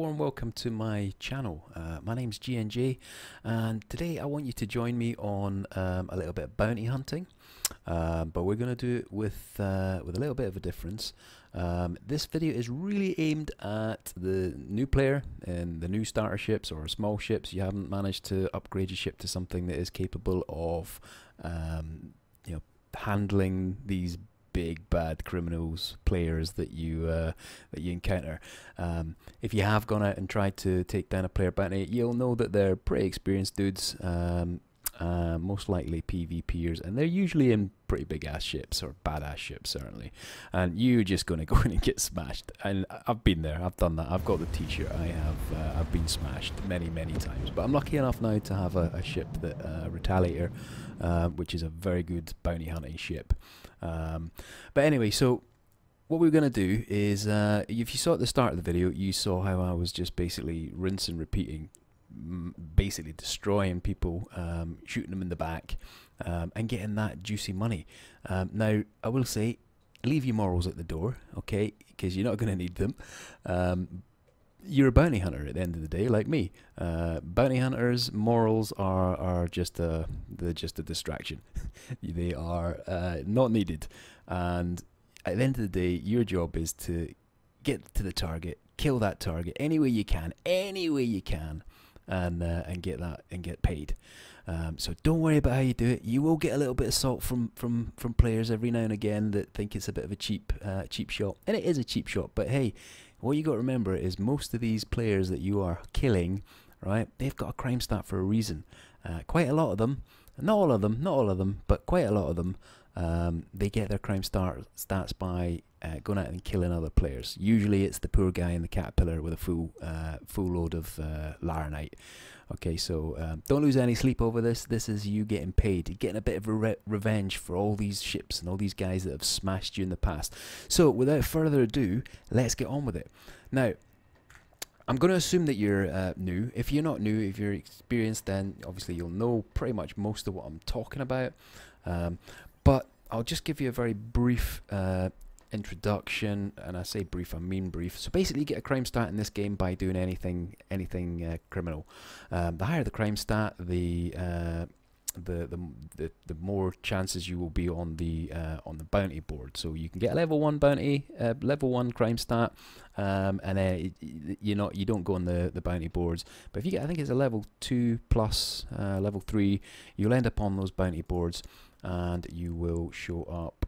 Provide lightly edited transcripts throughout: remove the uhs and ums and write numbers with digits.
warm welcome to my channel. My name's GNJ, and today I want you to join me on a little bit of bounty hunting, but we're going to do it with a little bit of a difference. This video is really aimed at the new player and the new starter ships or small ships. You haven't managed to upgrade your ship to something that is capable of handling these big bad criminals players that you encounter. If you have gone out and tried to take down a player bounty, you'll know that they're pretty experienced dudes, most likely PvPers, and they're usually in pretty big ass ships or badass ships certainly, and you're just going to go in and get smashed. And I've been there, I've done that, I've got the t-shirt, I've been smashed many times, but I'm lucky enough now to have a ship that Retaliator, which is a very good bounty hunting ship. But anyway, so what we're going to do is, if you saw at the start of the video, you saw how I was just basically rinse and repeating, basically destroying people, shooting them in the back, and getting that juicy money. Now, I will say, leave your morals at the door, okay, because you're not going to need them. You're a bounty hunter at the end of the day, like me. Bounty hunters' morals are just they're just a distraction. They are not needed. And at the end of the day, your job is to get to the target, kill that target any way you can, and get that and get paid. So don't worry about how you do it. You will get a little bit of salt from players every now and again that think it's a bit of a cheap shot, and it is a cheap shot. But hey, what you got to remember is most of these players that you are killing, right? They've got a crime stat for a reason. Quite a lot of them, not all of them, but quite a lot of them. They get their crime stats by going out and killing other players. Usually it's the poor guy in the caterpillar with a full load of laranite. Okay, so don't lose any sleep over this. This is you getting paid. You're getting a bit of revenge for all these ships and all these guys that have smashed you in the past. So without further ado, let's get on with it. Now, I'm going to assume that you're new. If you're not new, if you're experienced, then obviously you'll know pretty much most of what I'm talking about. But I'll just give you a very brief introduction, and I say brief, I mean brief. So basically, you get a crime stat in this game by doing anything criminal. The higher the crime stat, the more chances you will be on the bounty board. So you can get a level 1 bounty, level 1 crime stat, and then you don't go on the bounty boards. But if you get, I think it's a level 2 plus level 3, you'll end up on those bounty boards, and you will show up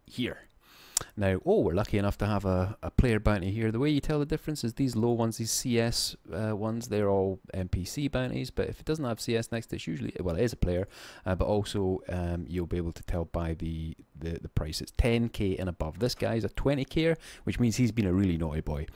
here. Now, we're lucky enough to have a player bounty here. The way you tell the difference is these low ones, these CS ones, they're all NPC bounties, but if it doesn't have CS next to it, it's usually, well, it is a player, but also you'll be able to tell by the price. It's 10k and above. This guy's a 20k, which means he's been a really naughty boy.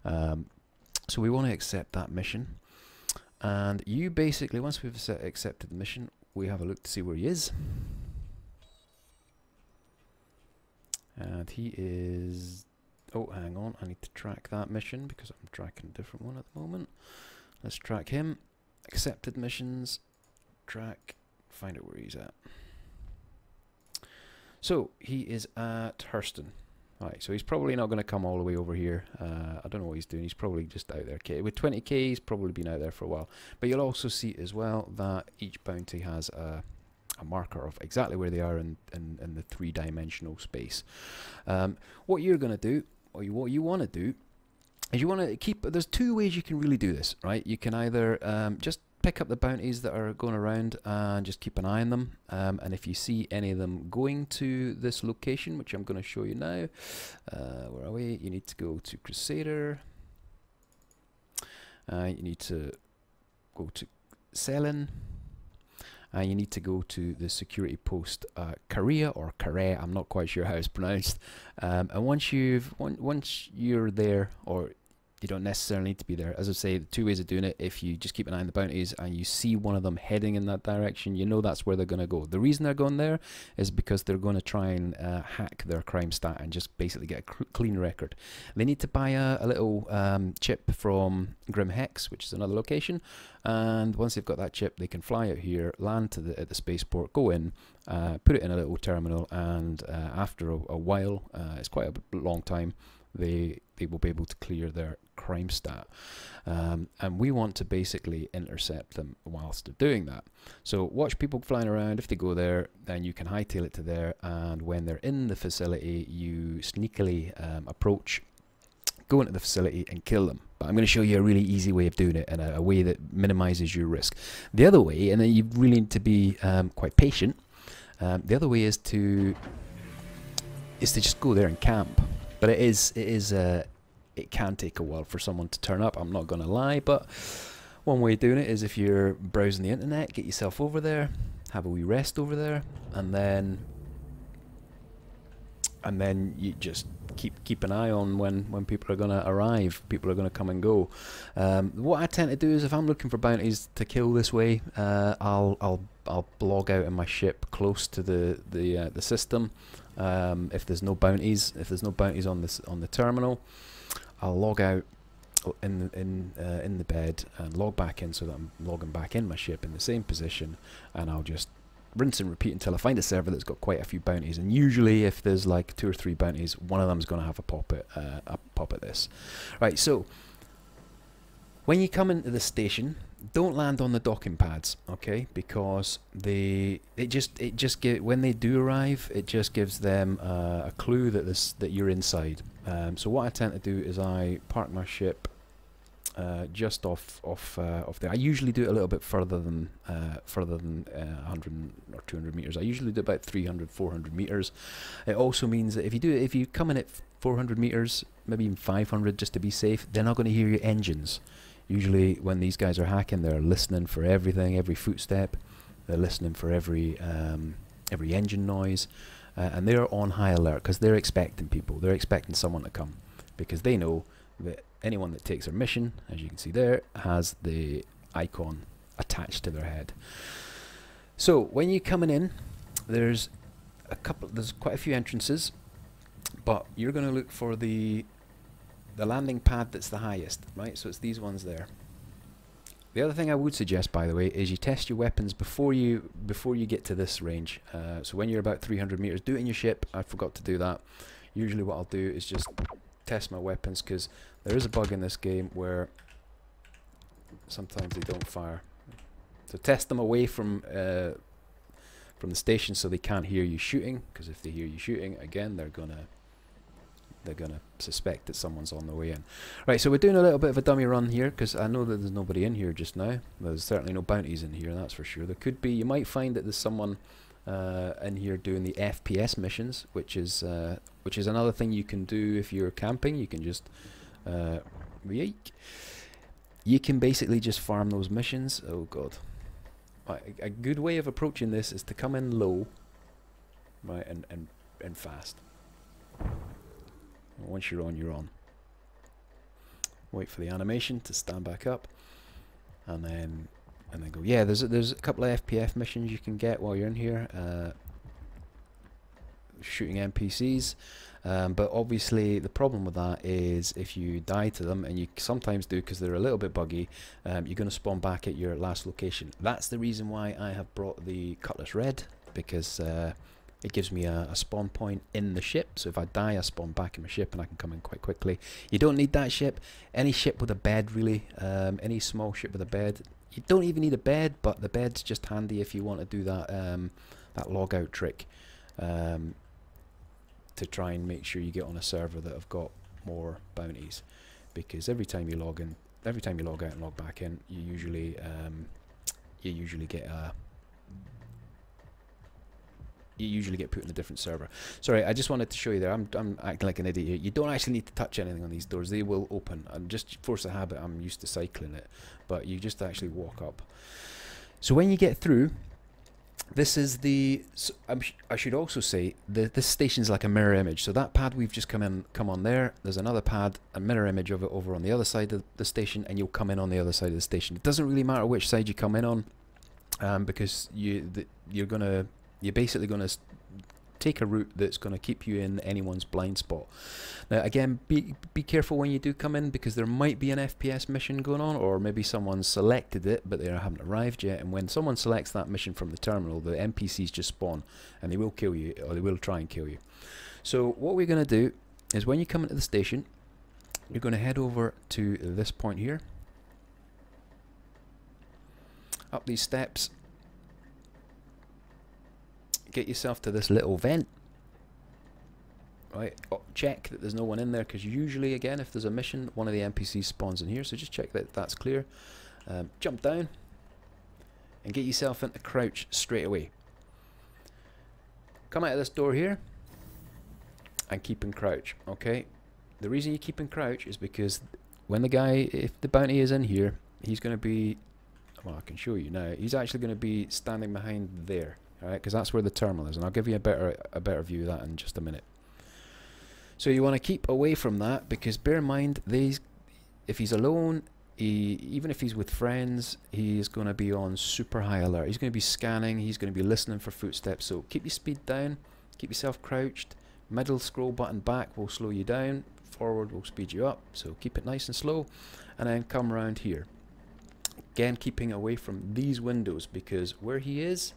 So we want to accept that mission, and you basically, once we've accepted the mission, we have a look to see where he is. And he is, oh, hang on, I need to track that mission because I'm tracking a different one at the moment. Let's track him. Accepted missions, track, find out where he's at. So he is at Hurston. Right, so he's probably not going to come all the way over here. I don't know what he's doing. He's probably just out there. With 20k, he's probably been out there for a while. But you'll also see as well that each bounty has a marker of exactly where they are in the 3-dimensional space. What you're going to do, or what you want to do, is you want to keep, there's 2 ways you can really do this, right? You can either just pick up the bounties that are going around and just keep an eye on them, and if you see any of them going to this location, which I'm going to show you now, where are we? You need to go to Crusader, you need to go to Selin, and you need to go to the security post Korea or Korea, I'm not quite sure how it's pronounced, and once you're there, or you don't necessarily need to be there. As I say, the 2 ways of doing it, if you just keep an eye on the bounties and you see one of them heading in that direction, you know that's where they're going to go. The reason they're going there is because they're going to try and hack their crime stat and just basically get a clean record. They need to buy a little chip from Grim Hex, which is another location, and once they've got that chip, they can fly out here, land at the spaceport, go in, put it in a little terminal, and after a while, it's quite a long time, they will be able to clear their crime stat. And we want to basically intercept them whilst they're doing that. So watch people flying around. If they go there, then you can hightail it to there, and when they're in the facility, you sneakily approach, go into the facility and kill them. But I'm going to show you a really easy way of doing it, and a way that minimizes your risk. The other way, and then you really need to be quite patient, the other way is to just go there and camp. But it can take a while for someone to turn up, I'm not going to lie. But one way of doing it is, if you're browsing the internet, get yourself over there, have a wee rest over there, and then you just keep an eye on when people are going to arrive. People are going to come and go. What I tend to do is, if I'm looking for bounties to kill this way, I'll log out in my ship close to the system. If there's no bounties, on the terminal, I'll log out in the bed and log back in, so that I'm logging back in my ship in the same position, and I'll just rinse and repeat until I find a server that's got quite a few bounties. And usually, if there's like 2 or 3 bounties, one of them's going to have a pop at this. Right. So when you come into the station, don't land on the docking pads, okay? Because when they do arrive, it just gives them a clue that you're inside. So what I tend to do is I park my ship just off there. I usually do it a little bit further than 100 or 200 meters. I usually do about 300, 400 meters. It also means that if you come in at 400 meters, maybe even 500, just to be safe, they're not going to hear your engines. Usually when these guys are hacking, they're listening for everything, every footstep. They're listening for every engine noise, and they're on high alert because they're expecting people. They're expecting someone to come, because they know that anyone that takes their mission, as you can see there, has the icon attached to their head. So when you're coming in, there's quite a few entrances, but you're going to look for the landing pad that's the highest, right? So it's these ones there. The other thing I would suggest, by the way, is you test your weapons before you get to this range. So when you're about 300 meters, do it in your ship. I forgot to do that. Usually what I'll do is just test my weapons, because there is a bug in this game where sometimes they don't fire. So test them away from the station, so they can't hear you shooting, because if they hear you shooting, again, they're gonna suspect that someone's on the way in. Right, so we're doing a little bit of a dummy run here, because I know that there's nobody in here just now. There's certainly no bounties in here, that's for sure. There could be. You might find that there's someone in here doing the FPS missions, which is another thing you can do if you're camping. You can just you can basically just farm those missions. Oh god. Right, a good way of approaching this is to come in low, right, and fast. Once you're on, you're on. Wait for the animation to stand back up, and then go. Yeah, there's a couple of FPF missions you can get while you're in here, shooting NPCs. But obviously the problem with that is, if you die to them, and you sometimes do because they're a little bit buggy, you're going to spawn back at your last location. That's the reason why I have brought the Cutlass Red, because it gives me a spawn point in the ship. So if I die, I spawn back in my ship and I can come in quite quickly. You don't need that ship. Any ship with a bed, really. Any small ship with a bed. You don't even need a bed, but the bed's just handy if you want to do that that log out trick, to try and make sure you get on a server that have got more bounties. Because every time you log out and log back in, you usually get a put in a different server. Sorry, I just wanted to show you there. I'm acting like an idiot here. You don't actually need to touch anything on these doors. They will open. I'm just force of habit. I'm used to cycling it, but you just actually walk up. So when you get through, this is the. I should also say this station's like a mirror image. So that pad we've just come on there. There's another pad, a mirror image of it over on the other side of the station, and you'll come in on the other side of the station. It doesn't really matter which side you come in on, because you're basically going to take a route that's going to keep you in anyone's blind spot. Now again, be careful when you do come in, because there might be an FPS mission going on, or maybe someone's selected it but they haven't arrived yet, and when someone selects that mission from the terminal, the NPCs just spawn and they will kill you, or they will try and kill you. So what we're going to do is when you come into the station, you're going to head over to this point here, up these steps, get yourself to this little vent. Right, check that there's no one in there, because usually, again, if there's a mission, one of the NPCs spawns in here, so just check that that's clear. Jump down and get yourself into crouch straight away. Come out of this door here and keep in crouch. Okay, the reason you keep in crouch is because when the guy, if the bounty is in here, he's going to be, well, I can show you now, he's actually going to be standing behind there, alright, because that's where the terminal is, and I'll give you a better view of that in just a minute. So you want to keep away from that, because bear in mind, if he's alone, even if he's with friends, he's going to be on super high alert. He's going to be scanning, he's going to be listening for footsteps, so keep your speed down, keep yourself crouched. Middle scroll button back will slow you down, forward will speed you up, so keep it nice and slow, and then come around here. Again, keeping away from these windows, because where he is,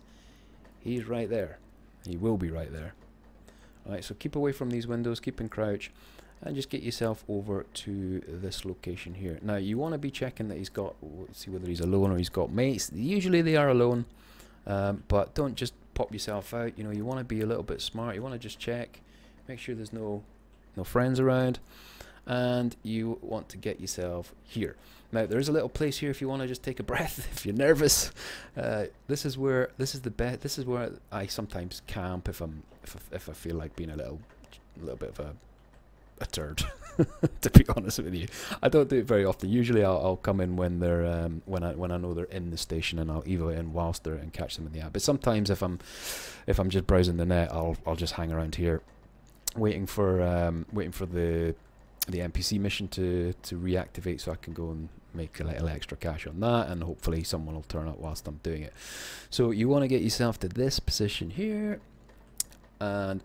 he's right there. He will be right there. Alright, so keep away from these windows, keep in crouch, and just get yourself over to this location here. Now, you want to be checking that he's got, see whether he's alone or he's got mates. Usually they are alone, but don't just pop yourself out. You know, you want to be a little bit smart. You want to just check, make sure there's no friends around, and you want to get yourself here. Now, there is a little place here if you want to just take a breath if you're nervous. This is where I sometimes camp if I feel like being a little bit of a turd. To be honest with you, I don't do it very often. Usually, I'll come in when they're when I know they're in the station, and I'll evo in whilst they're and catch them in the app. But sometimes if I'm just browsing the net, I'll just hang around here, waiting for the NPC mission to reactivate, so I can go and make a little extra cash on that, and hopefully someone will turn up whilst I'm doing it. So you want to get yourself to this position here, and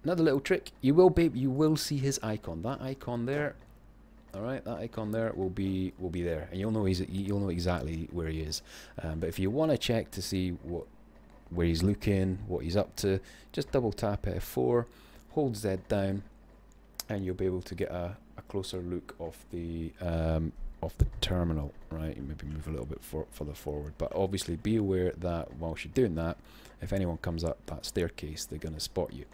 another little trick, you will see his icon. That icon there, all right, that icon there will be there, and you'll know exactly where he is. But if you want to check to see where he's looking, what he's up to, just double tap F4, hold Z down, and you'll be able to get a closer look of the terminal. Right, you maybe move a little bit further forward, but obviously be aware that whilst you're doing that, if anyone comes up that staircase, they're going to spot you.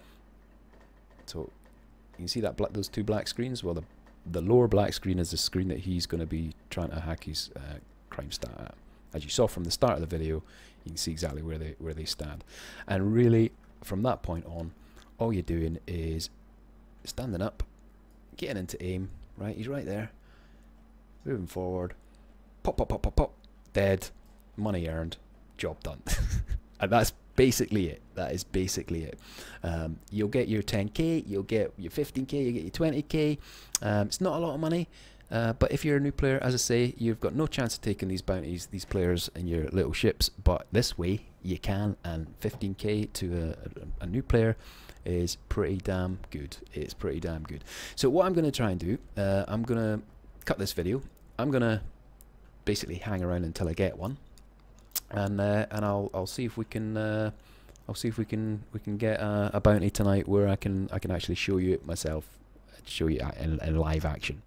So you can see that those two black screens. Well, the lower black screen is the screen that he's going to be trying to hack his crime stat at. As you saw from the start of the video, you can see exactly where they stand. And really, from that point on, all you're doing is standing up, getting into aim. Right, he's right there. Moving forward, pop, pop, pop, pop, pop, dead, money earned, job done. And that's basically it. That is basically it. You'll get your 10k, you'll get your 15k, you get your 20k. It's not a lot of money, but if you're a new player, as I say, you've got no chance of taking these bounties, these players in your little ships, but this way you can, and 15k to a new player is pretty damn good. It's pretty damn good. So what I'm going to try and do, I'm going to cut this video. I'm going to basically hang around until I get one. And I'll see if we can get a bounty tonight where I can actually show you it myself, show you in live action.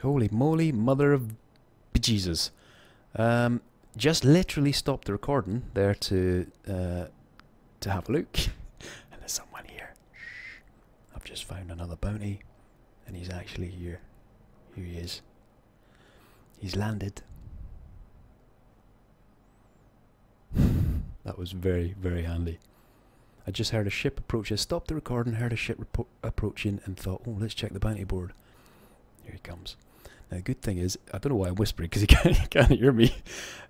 Holy moly, mother of bejesus! Just literally stopped the recording there to have a look, and there's someone here. I've just found another bounty, and he's actually here. Here he is. He's landed. That was very, very handy. I just heard a ship approach. I stopped the recording, heard a ship approaching, and thought, oh, let's check the bounty board. Here he comes. Now, the good thing is, I don't know why I'm whispering, because he can't hear me.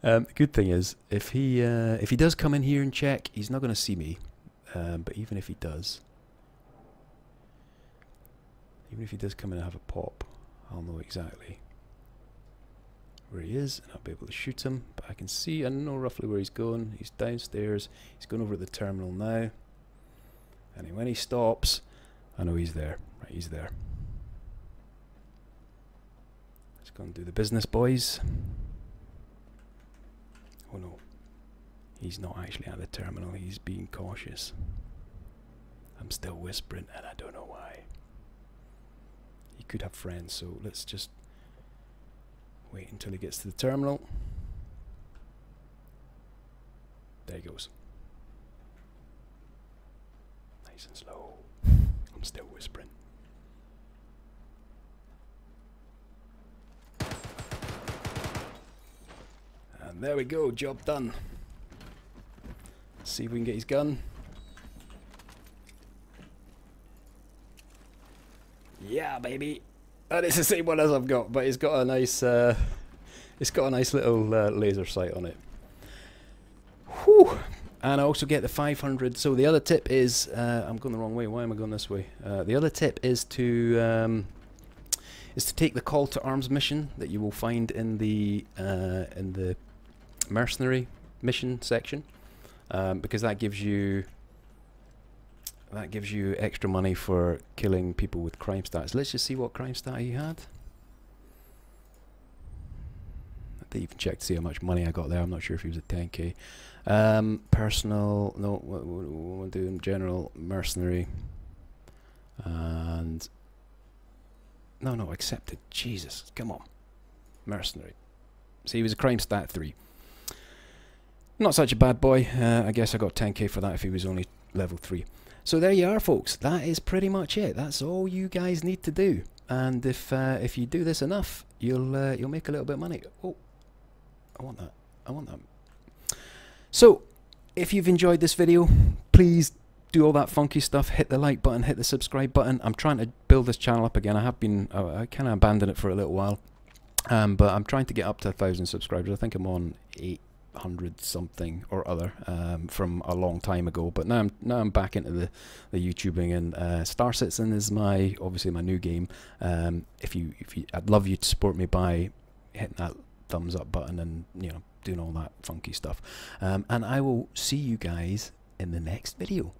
The good thing is, if he does come in here and check, he's not going to see me. But even if he does come in and have a pop, I'll know exactly where he is, and I'll be able to shoot him. But I know roughly where he's going. He's downstairs. He's going over to the terminal now. And when he stops, I know he's there. Right, he's there. Let's go and do the business, boys. Oh no, he's not actually at the terminal. He's being cautious. I'm still whispering, and I don't know why. He could have friends, so let's just wait until he gets to the terminal. There he goes. Nice and slow. I'm still whispering. And there we go, job done. Let's see if we can get his gun. Yeah, baby. And it's the same one as I've got, but it's got a nice little laser sight on it. Whew. And I also get the 500. So the other tip is, I'm going the wrong way. Why am I going this way? The other tip is to take the call to arms mission that you will find in the mercenary mission section, because that gives you extra money for killing people with crime stats. Let's just see what crime stat he had. I didn't even check to see how much money I got there. I'm not sure if he was at 10k. Personal, no, what we're doing, general, mercenary, and no, accepted. Jesus, come on, mercenary. So he was a crime stat 3. Not such a bad boy. I guess I got 10k for that if he was only level 3. So there you are, folks. That is pretty much it. That's all you guys need to do. And if you do this enough, you'll make a little bit of money. Oh, I want that. I want that. So, if you've enjoyed this video, please do all that funky stuff. Hit the like button, hit the subscribe button. I'm trying to build this channel up again. I kind of abandoned it for a little while, but I'm trying to get up to 1,000 subscribers. I think I'm on 800 something or other from a long time ago. But now I'm back into the YouTubing, and Star Citizen is obviously my new game. I'd love you to support me by hitting that thumbs up button and doing all that funky stuff, and I will see you guys in the next video.